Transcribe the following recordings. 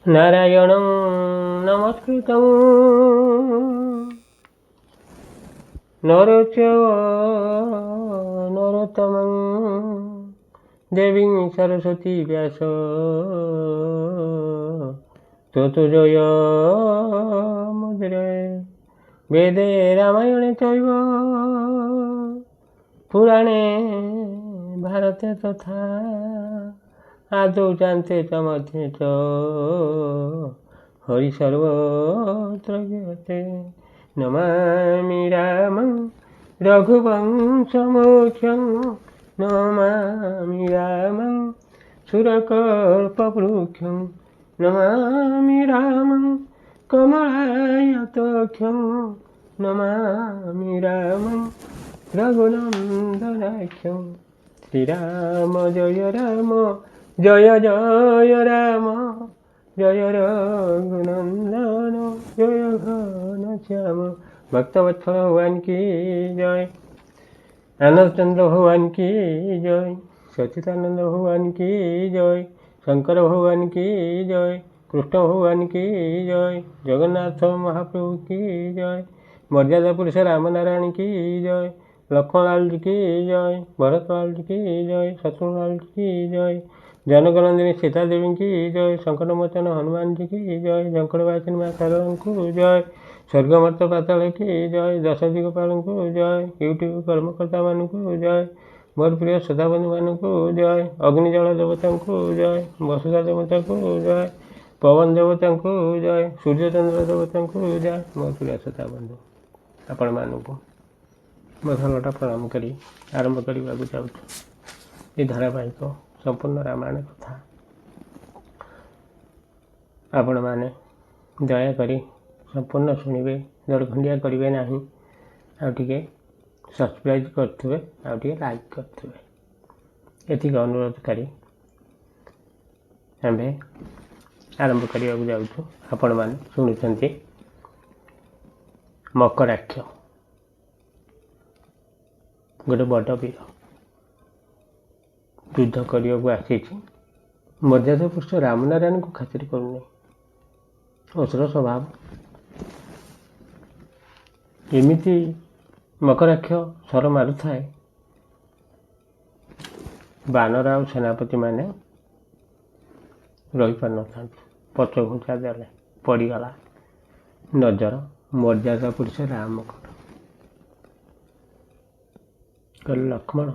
નારાયણં નમસ્કૃતં નરચૈવ નરોત્તમં દેવીં સરસ્વતી વ્યાસ તતો જયમુદ્રે વેદે રામાયણે ચૈવ પુરાણે ભારતે તથા આદૌ જાન્તે ચ મધ્યે ચ હરિ સર્વત્ર ગતે નમામિ રામં રઘુવંશમુખ્યં નમામિ રામં સુરકલ્પવૃક્ષં નમામિ રામં કમળાયતખ્યં નમામિ રામં રઘુનંદનાખ્યં શ્રીરામ જય રામ જય જય રામ જય રઘુનંદન જય ઘનશ્યામ ભક્તવત્સલ ભગવાન કી જય આનંદચંદ્ર ભગવાન કી જય સચ્ચિદાનંદ ભગવાન કી જય શંકર ભગવાન કી જય કૃષ્ણ ભગવાન કી જય જગન્નાથ મહાપ્રભુ કી જય મર્યાદા પુરુષ રામનારાયણ કી જય લક્ષ્મણલાલજી કી જય ભરતલાલજી કી જય શત્રુલાલજી કી જય જનકનંદિની સીતાદેવી કી જય શંકરમોચન હનુમાનજી કી જય શંકરવાચન મા સરળંકુ જય સ્વર્ગમર્ત પાતાળ કી જય દશદિગપાળંકુ જય યુટ્યુબ કર્મકર્તાମାନଙ୍କୁ જય ମୋର ପ୍ରିୟ ସଦାବନ୍ଧୁମାନଙ୍କୁ ଜୟ ଅଗ୍ନିଜଳ ଦେବତାଙ୍କୁ ଜୟ ବସୁଧା ଦେବତାଙ୍କୁ ଜୟ ପବନ ଦେବତାଙ୍କୁ ଜୟ ସୂର୍ଯ୍ୟଚନ୍ଦ୍ର ଦେବତାଙ୍କୁ ଜୟ ମୋର ପ୍ରିୟ ସଦାବନ୍ଧୁ ଆପଣମାନଙ୍କୁ ମଧୁରଟା ପ୍ରଣାମ କରି ଆରମ୍ଭ କରିବାକୁ ଯାଉଛୁ। ଏ ଧାରାବାହିକ ସମ୍ପୂର୍ଣ୍ଣ ରାମାୟଣ କଥା ଆପଣମାନେ ଦୟାକରି ସମ୍ପୂର୍ଣ୍ଣ ଶୁଣିବେ, ଦରଖଣ୍ଡିଆ କରିବେ ନାହିଁ। ଆଉ ଟିକେ ସବସ୍କ୍ରାଇବ୍ କରୁଥିବେ, ଆଉ ଟିକେ ଲାଇକ୍ କରୁଥିବେ, ଏତିକି ଅନୁରୋଧ କରି ଆମେ ଆରମ୍ଭ କରିବାକୁ ଯାଉଛୁ। ଆପଣମାନେ ଶୁଣୁଛନ୍ତି ମକରାକ୍ଷ ଗୋଟେ ବଡ଼ ବୀର ଯୁଦ୍ଧ କରିବାକୁ ଆସିଛି। ମର୍ଯ୍ୟାଦା ପୁରୁଷ ରାମନାରାୟଣଙ୍କୁ ଖାତିର କରୁନାହିଁ, ଅସୁର ସ୍ୱଭାବ। ଏମିତି ମକରାକ୍ଷ ସର ମାରୁଥାଏ, ବାନର ଆଉ ସେନାପତିମାନେ ରହିପାରିନଥାନ୍ତି। ପଛ ଘୁଞ୍ଚା ଦେଲେ ପଡ଼ିଗଲା ନଜର ମର୍ଯ୍ୟାଦା ପୁରୁଷ ରାମଙ୍କର। କହିଲେ ଲକ୍ଷ୍ମଣ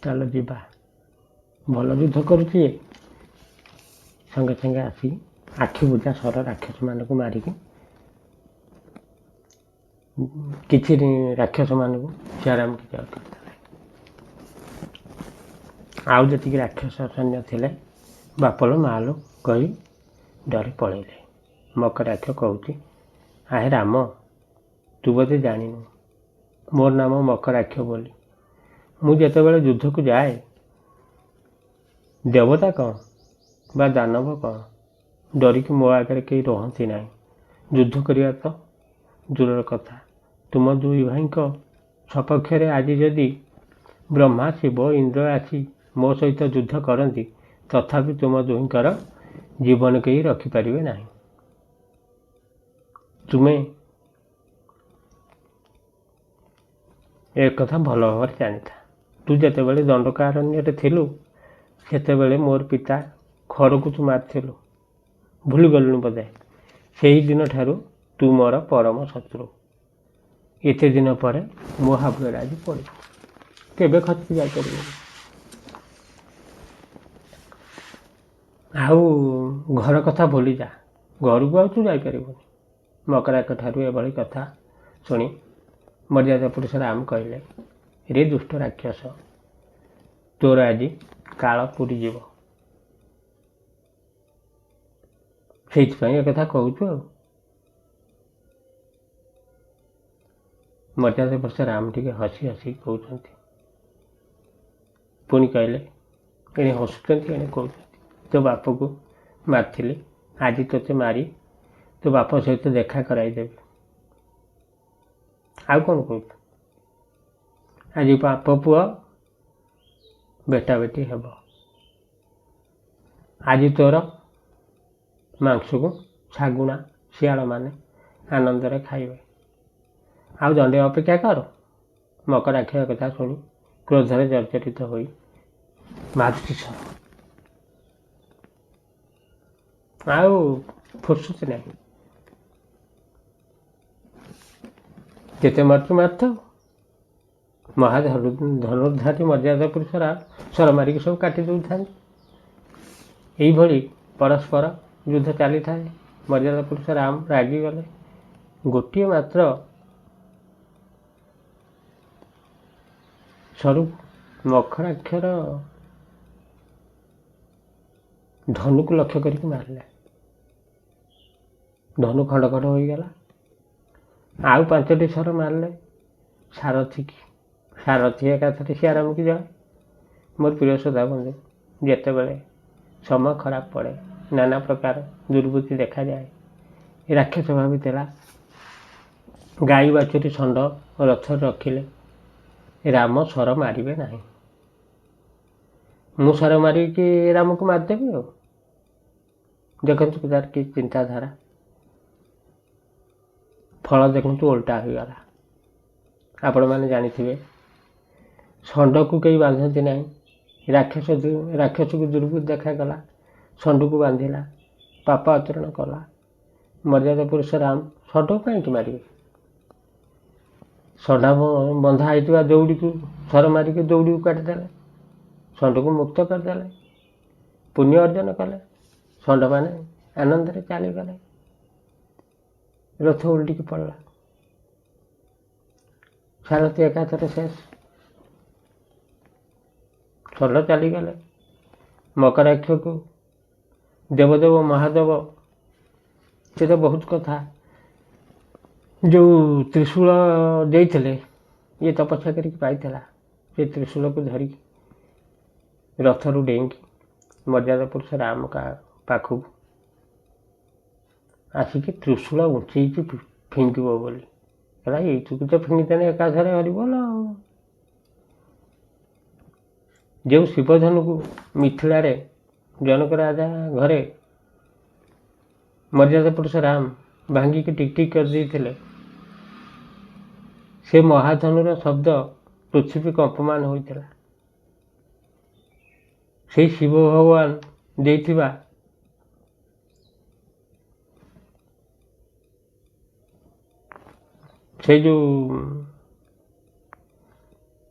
ଚାଲ ଯିବା, ଭଲ ଯୁଦ୍ଧ କରୁଛି। ସଙ୍ଗେ ସଙ୍ଗେ ଆସି ଆଖି ବୁଜା ସର ରାକ୍ଷସମାନଙ୍କୁ ମାରିକି କିଛି ରାକ୍ଷସମାନଙ୍କୁ ସିଆରାମ କିଛି କରିଦେଲେ। ଆଉ ଯେତିକି ରାକ୍ଷସ ସୈନ୍ୟ ଥିଲେ ବାପଲ ମାଲୋ କହି ଡରି ପଳେଇଲେ। ମକରାକ୍ଷ କହୁଛି, ଆହେ ରାମ, ତୁ ବୋଧେ ଜାଣିନୁ ମୋର ନାମ ମକରାକ୍ଷ ବୋଲି। ମୁଁ ଯେତେବେଳେ ଯୁଦ୍ଧକୁ ଯାଏ, ଦେବତା କ'ଣ ବା ଦାନବ କ'ଣ ଡରିକି ମୋ ଆଗରେ କେହି ରହନ୍ତି ନାହିଁ। ଯୁଦ୍ଧ କରିବା ତ ଦୂରର କଥା, ତୁମ ଦୁଇ ଭାଇଙ୍କ ସପକ୍ଷରେ ଆଜି ଯଦି ବ୍ରହ୍ମା, ଶିବ, ଇନ୍ଦ୍ର ଆସି ମୋ ସହିତ ଯୁଦ୍ଧ କରନ୍ତି, ତଥାପି ତୁମ ଦୁହିଁଙ୍କର ଜୀବନ କେହି ରଖିପାରିବେ ନାହିଁ। ତୁମେ ଏକଥା ଭଲ ଭାବରେ ଜାଣିଥା। ତୁ ଯେତେବେଳେ ଦଣ୍ଡକାରଣ୍ୟରେ ଥିଲୁ, ସେତେବେଳେ ମୋର ପିତା ଖରକୁ ତୁ ମାରିଥିଲୁ, ଭୁଲିଗଲୁଣି ବୋଧେ। ସେହିଦିନ ଠାରୁ ତୁ ମୋର ପରମ ଶତ୍ରୁ। ଏତେ ଦିନ ପରେ ମୋ ହାବୁଡ଼ରେ ଆଜି ପଡ଼ିବୁ, କେବେ ଖସି ଯାଇପାରିବୁନି। ଆଉ ଘର କଥା ଭୁଲିଯା, ଘରକୁ ଆଉ ତୁ ଯାଇପାରିବୁନି। ମକରାକ୍ଷ ଠାରୁ ଏଭଳି କଥା ଶୁଣି ମର୍ଯ୍ୟାଦା ପୁରୁଷ ରାମ କହିଲେ, ରେ ଦୁଷ୍ଟ ରାକ୍ଷସ, ତୋର ଆଜି କାଳ ପୁରିଯିବ, ସେଇଥିପାଇଁ ଏକଥା କହୁଛୁ। ଆଉ ମର୍ଯ୍ୟାଦା ପୁରୁଷ ରାମ ଟିକେ ହସି ହସି କହୁଛନ୍ତି। ପୁଣି କହିଲେ, ଏଣେ ହସୁଛନ୍ତି ଏଣେ କହୁଛନ୍ତି, ତୋ ବାପକୁ ମାରିଥିଲି, ଆଜି ତୋତେ ମାରି ତୋ ବାପ ସହିତ ଦେଖା କରାଇଦେବି। ଆଉ କ'ଣ କହୁଛୁ? ଆଜି ବାପ ପୁଅ ବେଟା ବେଟି ହେବ। ଆଜି ତୋର ମାଂସକୁ ଶାଗୁଣା ଶିଆଳମାନେ ଆନନ୍ଦରେ ଖାଇବେ। ଆଉ ଦଣ୍ଡେ ଅପେକ୍ଷା କର। ମକରାକ୍ଷର କଥା ଶୁଣି କ୍ରୋଧରେ ଜର୍ଜରିତ ହୋଇ ମାରୁତି ସର ଆଉ ଫୁର୍ସତ ନାହିଁ। ଯେତେ ମାରୁଛୁ ମାରୁଥାଉ। ଧନୁର୍ଧାରୀ ମର୍ଯ୍ୟାଦା ପୁରୁଷ ସର ମାରିକି ସବୁ କାଟି ଦେଉଥାନ୍ତି। ଏଇଭଳି ପରସ୍ପର ଯୁଦ୍ଧ ଚାଲିଥାଏ। ମର୍ଯ୍ୟାଦା ପୁରୁଷ ରାମ ରାଗିଗଲେ। ଗୋଟିଏ ମାତ୍ର ସ୍ୱରୂପ ମକରାକ୍ଷର ଧନୁକୁ ଲକ୍ଷ୍ୟ କରିକି ମାରିଲେ। ଧନୁ ଖଣ୍ଡ ଖଣ୍ଡ ହୋଇଗଲା। ଆଉ 5ଟି ସର ମାରିଲେ ସାରଥୀକି। ସାରଥୀ ଏକାଥରେ ସିଆରାମକୁ ଯାଏ। ମୋର ପ୍ରିୟ ସଦା ବନ୍ଧୁ, ଯେତେବେଳେ ସମୟ ଖରାପ ପଡ଼େ, ନାନା ପ୍ରକାର ଦୁର୍ବୁଦ୍ଧି ଦେଖାଯାଏ, ରାକ୍ଷସ ଭାବିଥିଲା ଗାଈ ବାଛୁରୀ ଷଣ୍ଢ ରଥରେ ରଖିଲେ ରାମ ସର ମାରିବେ ନାହିଁ। ମୁଁ ସର ମାରିକି ରାମକୁ ମାରିଦେବି। ଆଉ ଦେଖନ୍ତୁ ତାର କି ଚିନ୍ତାଧାରା। ଫଳ ଦେଖନ୍ତୁ ଓଲଟା ହୋଇଗଲା। ଆପଣମାନେ ଜାଣିଥିବେ ଷଣ୍ଢକୁ କେହି ବାନ୍ଧନ୍ତି ନାହିଁ। ରାକ୍ଷସକୁ ଦୁର୍ବୁଦ୍ଧି ଦେଖାଗଲା, ଷଣ୍ଢକୁ ବାନ୍ଧିଲା, ପାପ ଆଚରଣ କଲା। ମର୍ଯ୍ୟାଦା ପୁରୁଷ ରାମ ଷଣ୍ଢକୁ କାହିଁକି ମାରିବେ? ଷଣ୍ଢ ବନ୍ଧା ହେଇଥିବା ଦଉଡ଼ିକୁ ସର ମାରିକି ଦଉଡ଼ିକୁ କାଟିଦେଲେ। ଷଣ୍ଢକୁ ମୁକ୍ତ କରିଦେଲେ। ପୁଣ୍ୟ ଅର୍ଜନ କଲେ। ଷଣ୍ଢମାନେ ଆନନ୍ଦରେ ଚାଲିଗଲେ। ରଥ ଉଲଟିକି ପଡ଼ିଲା। ସାରଥୀ ଏକାଥରେ ଶେଷ। ଷଣ୍ଢ ଚାଲିଗଲେ। ମକରାକ୍ଷକୁ ଦେବଦେବ ମହାଦେବ ସେ ତ ବହୁତ କଥା ଯେଉଁ ତ୍ରିଶୂଳ ଦେଇଥିଲେ ଇଏ ତପସ୍ୟା କରିକି ପାଇଥିଲା। ସେ ତ୍ରିଶୂଳକୁ ଧରିକି ରଥରୁ ଡେଇଁକି ମର୍ଯ୍ୟାଦା ପୁରୁଷ ରାମ ପାଖକୁ ଆସିକି ତ୍ରିଶୂଳ ଉଞ୍ଚେଇକି ଫିଙ୍ଗିବ ବୋଲି ହେଲା। ଏଇଠିକୁ ତ ଫିଙ୍ଗିଦେଲେ ଏକାଥରେ ହରିବଲ। ଯେଉଁ ଶିବଧନୁକୁ ମିଥିଳାରେ ଜନକ ରାଜା ଘରେ ମର୍ଯ୍ୟାଦା ପୁରୁଷ ରାମ ଭାଙ୍ଗିକି ଟିକ୍ ଟିକ୍ କରିଦେଇଥିଲେ, ସେ ମହାଧନୁର ଶବ୍ଦ ପୃଥିବୀ କମ୍ପମାନ ହୋଇଥିଲା। ସେଇ ଶିବ ଭଗବାନ ଦେଇଥିବା ସେଇ ଯେଉଁ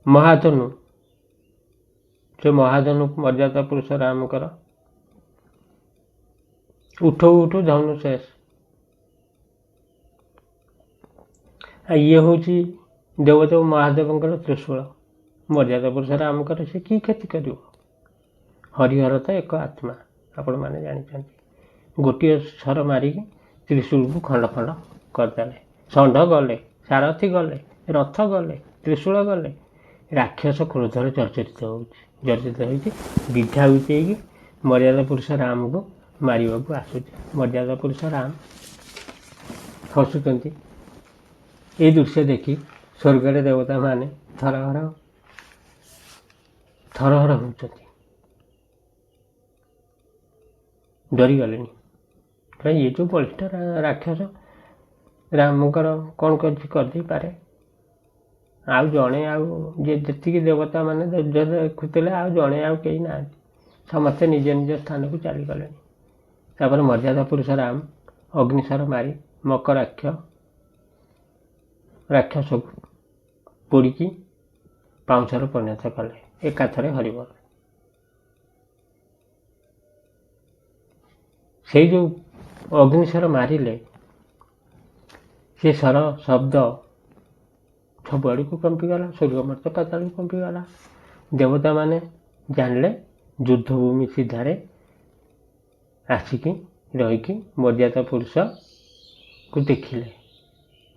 ମହାଧନୁ, ସେ ମହାଧନୁକୁ ମର୍ଯ୍ୟାଦା ପୁରୁଷ ରାମଙ୍କର ଉଠଉ ଉଠୁ ଧନୁ ଶେଷ। ଇଏ ହେଉଛି ଦେବଦେବ ମହାଦେବଙ୍କର ତ୍ରିଶୂଳ। ମର୍ଯ୍ୟାଦା ପୁରୁଷ ରାମଙ୍କର ସେ କି କ୍ଷତି କରିବ? ହରିହର ତ ଏକ ଆତ୍ମା, ଆପଣମାନେ ଜାଣିଛନ୍ତି। ଗୋଟିଏ ସର ମାରିକି ତ୍ରିଶୂଳକୁ ଖଣ୍ଡ ଖଣ୍ଡ କରିଦେଲେ। ଷଣ୍ଢ ଗଲେ, ସାରଥୀ ଗଲେ, ରଥ ଗଲେ, ତ୍ରିଶୂଳ ଗଲେ। ରାକ୍ଷସ କ୍ରୋଧରେ ଜର୍ଜରିତ ହୋଇଛି। ବିଧା ଉଠେଇକି ମର୍ଯ୍ୟାଦା ପୁରୁଷ ରାମକୁ ମାରିବାକୁ ଆସୁଛି। ମର୍ଯ୍ୟାଦା ପୁରୁଷ ରାମ ହସୁଛନ୍ତି। এই ଦୃଶ୍ୟ ଦେଖି ସ୍ୱର୍ଗରେ ଦେବତାମାନେ ଥରହର ହେଉଛନ୍ତି। ଡରିଗଲେଣି। କାରଣ ଇଏ ଯେଉଁ ବଳିଷ୍ଠ ରାକ୍ଷସ ରାମଙ୍କର କ'ଣ କିଛି କରିଦେଇପାରେ। ଆଉ ଜଣେ ଯେତିକି ଦେବତାମାନେ ଦେଖୁଥିଲେ ଆଉ ଜଣେ ଆଉ କେହି ନାହାନ୍ତି। ସମସ୍ତେ ନିଜ ନିଜ ସ୍ଥାନକୁ ଚାଲିଗଲେଣି। ତାପରେ ମର୍ଯ୍ୟାଦା ପୁରୁଷ ରାମ ଅଗ୍ନିଶର ମାରି ରାକ୍ଷସକୁ ପୋଡ଼ିକି ପାଉଁଶରେ ପରିଣତ କଲେ। ଏକାଥରେ ହରିବଲ। ସେଇ ଯେଉଁ ଅଗ୍ନିଶର ମାରିଲେ, ସେ ସର ଶବ୍ଦ ସବୁଆଡ଼କୁ କମ୍ପିଗଲା। ସ୍ୱର୍ଗମର୍ତ୍ତ୍ୟ ପାତାଳକୁ କମ୍ପିଗଲା। ଦେବତାମାନେ ଜାଣିଲେ ଯୁଦ୍ଧଭୂମି ସିଧାରେ ଆସିକି ରହିକି ମର୍ଯ୍ୟାଦା ପୁରୁଷକୁ ଦେଖିଲେ।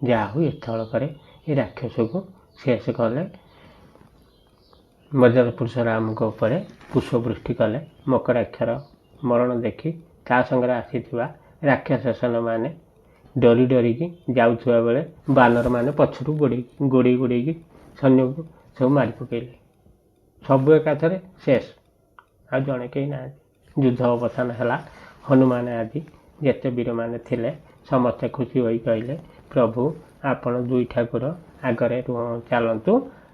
ଯାହା ହଉ ଏଥରକରେ ଏ ରାକ୍ଷସକୁ ଶେଷ କଲେ। ମର୍ଯ୍ୟାଦା ପୁରୁଷ ରାମଙ୍କ ଉପରେ ପୁଷ୍ପବୃଷ୍ଟି କଲେ। ମକରାକ୍ଷର ମରଣ ଦେଖି ତା ସାଙ୍ଗରେ ଆସିଥିବା ରାକ୍ଷସ ସେନାମାନେ ଡରି ଡରିକି ଯାଉଥିବା ବେଳେ ବାନରମାନେ ପଛରୁ ଗୋଡ଼େଇକି ସୈନ୍ୟକୁ ସବୁ ମାରି ପକାଇଲେ। ସବୁ ଏକାଥରେ ଶେଷ, ଆଉ ଜଣେ କେହି ନାହାନ୍ତି। ଯୁଦ୍ଧ ଅବସାନ ହେଲା। ହନୁମାନ ଆଜି ଯେତେ ବୀରମାନେ ଥିଲେ ସମସ୍ତେ ଖୁସି ହୋଇ କହିଲେ, ପ୍ରଭୁ ଆପଣ ଦୁଇ ଠାକୁର ଆଗରେ ଚାଲନ୍ତୁ,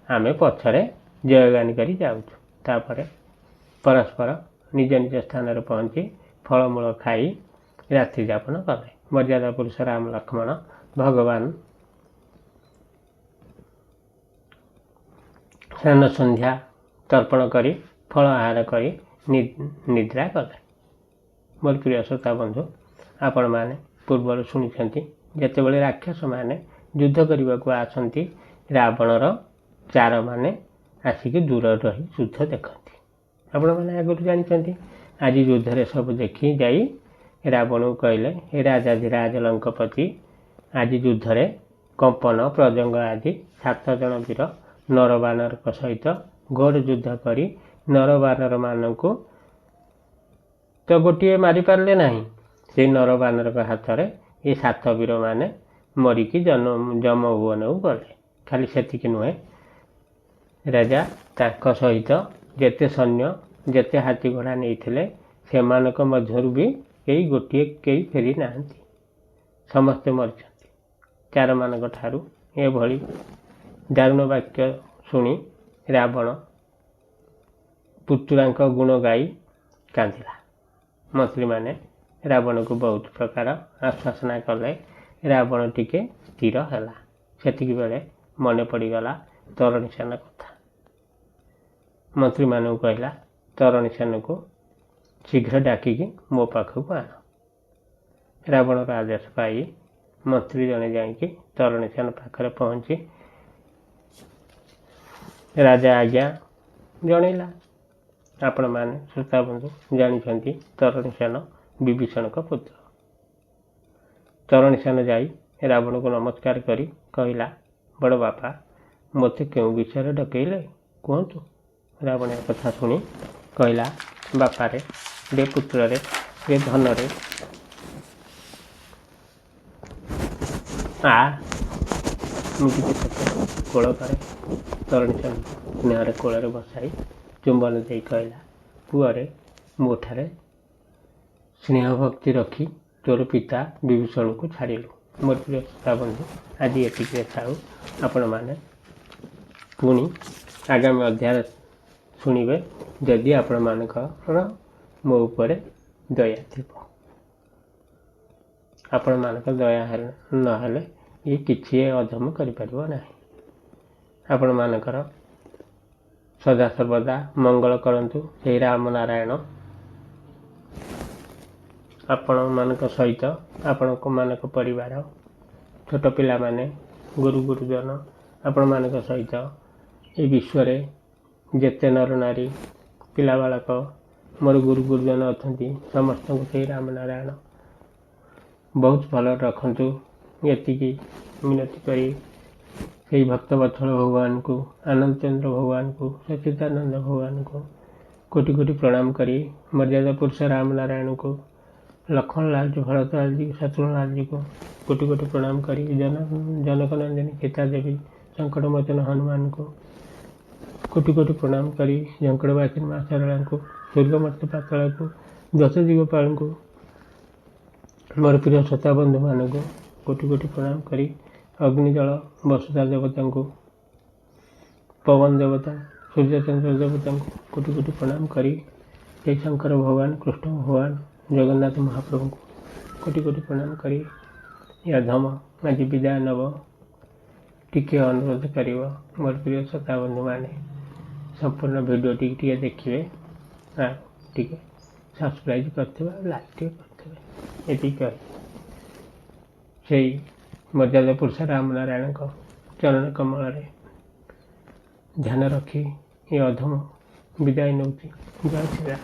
ଆମେ ପଛରେ ଜୟଗାନ କରି ଯାଉଛୁ। ତାପରେ ପରସ୍ପର ନିଜ ନିଜ ସ୍ଥାନରେ ପହଞ୍ଚି ଫଳମୂଳ ଖାଇ ରାତ୍ରି ଯାପନ କଲେ। ମର୍ଯ୍ୟାଦା ପୁରୁଷ ରାମ ଲକ୍ଷ୍ମଣ ଭଗବାନ ସ୍ନାନ ସନ୍ଧ୍ୟା ତର୍ପଣ କରି ଫଳ ଆହାର କରି ନିଦ୍ରା କଲେ। ମୋର ପ୍ରିୟ ଶ୍ରୋତା ବନ୍ଧୁ, ଆପଣମାନେ ପୂର୍ବରୁ ଶୁଣିଛନ୍ତି ଯେତେବେଳେ ରାକ୍ଷସମାନେ ଯୁଦ୍ଧ କରିବାକୁ ଆସନ୍ତି, ରାବଣର ଚାରମାନେ ଆସିକି ଦୂରରେ ରହି ଯୁଦ୍ଧ ଦେଖନ୍ତି। ଆପଣମାନେ ଆଗରୁ ଜାଣିଛନ୍ତି। ଆଜି ଯୁଦ୍ଧରେ ସବୁ ଦେଖି ଯାଇ ରାବଣକୁ କହିଲେ, ହେ ରାଜାଧିରାଜ ଲଙ୍କପତି, ଆଜି ଯୁଦ୍ଧରେ କମ୍ପନ ପ୍ରଜଙ୍ଗ ଆଦି 7 ଜଣ ବୀର ନରବାନରଙ୍କ ସହିତ ଘୋର ଯୁଦ୍ଧ କରି ନରବାନରମାନଙ୍କୁ ତ ଗୋଟିଏ ମାରିପାରିଲେ ନାହିଁ। ସେଇ ନରବାନରଙ୍କ ହାତରେ ଏ 7 ବୀରମାନେ ମରିକି ଯମଭୁବନକୁ ଗଲେ। ଖାଲି ସେତିକି ନୁହେଁ, ରାଜା ତାଙ୍କ ସହିତ ଯେତେ ସୈନ୍ୟ ଯେତେ ହାତୀ ଘୋଡ଼ା ନେଇଥିଲେ ସେମାନଙ୍କ ମଧ୍ୟରୁ ବି କେହି ଫେରି ନାହାନ୍ତି, ସମସ୍ତେ ମରିଛନ୍ତି। ଚାରମାନଙ୍କ ଠାରୁ ଏଭଳି ଦାରୁଣ ବାକ୍ୟ ଶୁଣି ରାବଣ ପୁତୁରାଙ୍କ ଗୁଣ ଗାଇ କାନ୍ଦିଲା। ମନ୍ତ୍ରୀମାନେ ରାବଣକୁ ବହୁତ ପ୍ରକାର ଆଶ୍ୱାସନା କଲେ। ରାବଣ ଟିକେ ସ୍ଥିର ହେଲା। ସେତିକି ବେଳେ ମନେ ପଡ଼ିଗଲା ତରଣୀ ସେନ କଥା। ମନ୍ତ୍ରୀମାନଙ୍କୁ କହିଲା, ତରଣୀ ସେନକୁ ଶୀଘ୍ର ଡାକିକି ମୋ ପାଖକୁ ଆଣ। ରାବଣର ଆଦେଶ ପାଇ ମନ୍ତ୍ରୀ ଜଣେ ଯାଇକି ତରଣୀ ସେନ ପାଖରେ ପହଞ୍ଚି ରାଜା ଆଜ୍ଞା ଜଣେଇଲା। ଆପଣମାନେ ଶ୍ରୋତାବନ୍ଧୁ ଜାଣିଛନ୍ତି ତରଣୀ ସେନ ବିଭୀଷଣଙ୍କ ପୁତ୍ର। ତରଣୀ ସେନ ଯାଇ ରାବଣକୁ ନମସ୍କାର କରି କହିଲା, ବଡ଼ ବାପା, ମୋତେ କେଉଁ ବିଷୟରେ ଡକେଇଲେ କୁହନ୍ତୁ। ରାବଣ କଥା ଶୁଣି କହିଲା, ବାପାରେ, ରେ ପୁତ୍ରରେ, ରେ ଧନରେ, ମୁଁ ଟିକେ କୋଳ କରେ। ତରଣୀ ସେନ ସ୍ନେହରେ କୋଳରେ ବସାଇ ଚୁମ୍ବନ ଦେଇ କହିଲା, ପୁଅରେ, ମୋଠାରେ ସ୍ନେହ ଭକ୍ତି ରଖି ତୋର ପିତା ବିଭୀଷଣକୁ ଛାଡ଼ିଲୁ। ମୋର ପ୍ରିୟ ଶ୍ରୋତା ବନ୍ଧୁ, ଆଜି ଏତିକିରେ ଥାଉ। ଆପଣମାନେ ପୁଣି ଆଗାମୀ ଅଧ୍ୟାୟରେ ଶୁଣିବେ, ଯଦି ଆପଣମାନଙ୍କର ମୋ ଉପରେ ଦୟା ଥିବ। ଆପଣମାନଙ୍କ ଦୟା ନହେଲେ ଇଏ କିଛି ଅଧର୍ମ କରିପାରିବ ନାହିଁ। ଆପଣମାନଙ୍କର ସଦାସର୍ବଦା ମଙ୍ଗଳ କରନ୍ତୁ ସେହି ରାମନାରାୟଣ ଆପଣମାନଙ୍କ ସହିତ, ଆପଣମାନଙ୍କ ପରିବାର, ଛୋଟ ପିଲାମାନେ, ଗୁରୁଜନ, ଆପଣମାନଙ୍କ ସହିତ ଏ ବିଶ୍ୱରେ ଯେତେ ନର ନାରୀ, ପିଲା ବାଳକ, ମୋର ଗୁରୁଜନ ଅଛନ୍ତି, ସମସ୍ତଙ୍କୁ ସେହି ରାମନାରାୟଣ ବହୁତ ଭଲରେ ରଖନ୍ତୁ। ଏତିକି ମିନତି କରି ସେହି ଭକ୍ତବତ୍ସଳ ଭଗବାନଙ୍କୁ, ଆନନ୍ଦଚନ୍ଦ୍ର ଭଗବାନଙ୍କୁ, ସଚ୍ଚିଦାନନ୍ଦ ଭଗବାନଙ୍କୁ କୋଟି କୋଟି ପ୍ରଣାମ କରି, ମର୍ଯ୍ୟାଦା ପୁରୁଷ ରାମନାରାୟଣଙ୍କୁ, ଲକ୍ଷ୍ମଣ ଲାଲଜୀ, ଭରତ ଲାଲଜୀ, ଶତ୍ରୁଘ୍ନ ଲାଲଜୀକୁ କୋଟି କୋଟି ପ୍ରଣାମ କରି, ଜନକ ନନ୍ଦିନୀ ସୀତା ଦେବୀ, ସଙ୍କଟମୋଚନ ହନୁମାନଙ୍କୁ କୋଟି କୋଟି ପ୍ରଣାମ କରି, ଝଙ୍କଡ଼ବାସିନୀ ମା ଶାରଳାଙ୍କୁ, ଦୁର୍ଗମର୍ତ୍ତ୍ୟ ପାତାଳକୁ, ଦଶଦିଗପାଳଙ୍କୁ, ମୋର ପ୍ରିୟ ଶ୍ରୋତା ବନ୍ଧୁମାନଙ୍କୁ କୋଟି କୋଟି ପ୍ରଣାମ କରି, ଅଗ୍ନିଜଳ ବସୁଧା ଦେବତାଙ୍କୁ, ପବନ ଦେବତା, ସୂର୍ଯ୍ୟଚନ୍ଦ୍ର ଦେବତାଙ୍କୁ କୋଟି କୋଟି ପ୍ରଣାମ କରି, ସେହି ଶଙ୍କର ଭଗବାନ, କୃଷ୍ଣ ଭଗବାନ, ଜଗନ୍ନାଥ ମହାପ୍ରଭୁଙ୍କୁ କୋଟି କୋଟି ପ୍ରଣାମ କରି, ଏ ଅଧମ ଆଜି ବିଦାୟ ନେବ। ଟିକେ ଅନୁରୋଧ କରିବ, ମୋର ପ୍ରିୟ ଶ୍ରୋତା ବନ୍ଧୁମାନେ ସମ୍ପୂର୍ଣ୍ଣ ଭିଡ଼ିଓଟି ଟିକେ ଦେଖିବେ, ଆଉ ଟିକେ ସବସ୍କ୍ରାଇବ୍ କରିଥିବେ, ଲାଇକ୍ ଟିକେ କରିଥିବେ। ଏତିକି କହି ସେଇ ମର୍ଯ୍ୟାଦା ପୁରୁଷ ରାମନାରାୟଣଙ୍କ ଚରଣ କମଳରେ ଧ୍ୟାନ ରଖି ଏ ଅଧମ ବିଦାୟ ନେଉଛି। ଜୟ ଶ୍ରୀରାମ।